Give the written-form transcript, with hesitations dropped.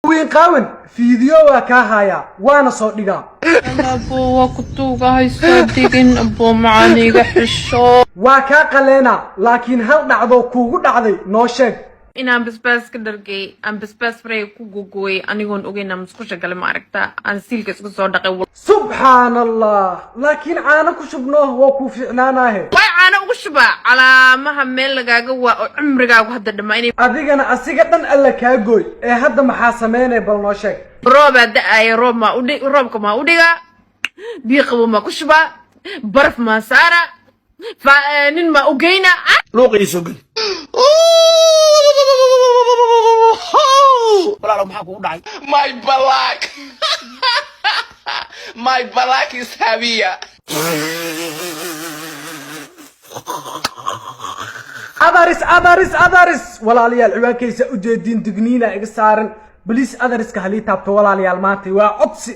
وين قاون فيديو وكاهايا وانا صديقا أنا أبو وقتوك هاي صديقين أبو معاني حشو وكا قلينا لكن هل دعضو كوغو دعضي نوشك inaan basbaas ka dhargay aan basbaas fray ku gogoy anigoon ogeyn aan isku shagal ma aragta aan siilka isku soo dhaqay سبحان الله لكن انا كشبناه وكو فعناناه way aana ugu shuba calaamaha meel lagaaga waa cumrigaagu hadda dhamaynay adigana asiga dhan alla kaa gooy ee hadda maxaa sameynay bal noo sheeg rooba da'ay roobka ma u dhiga biyo qabo ma ku shuba baraf ma saara nin ma ogeyna luuqii soo gal walaalo maxaa kugu dhacay my black is heavier adaris walaalyaal ciwaankiisa u jeedin digniina iga saaran بليس أدرس كهلي تابتو ولا لي الماتي وعطسي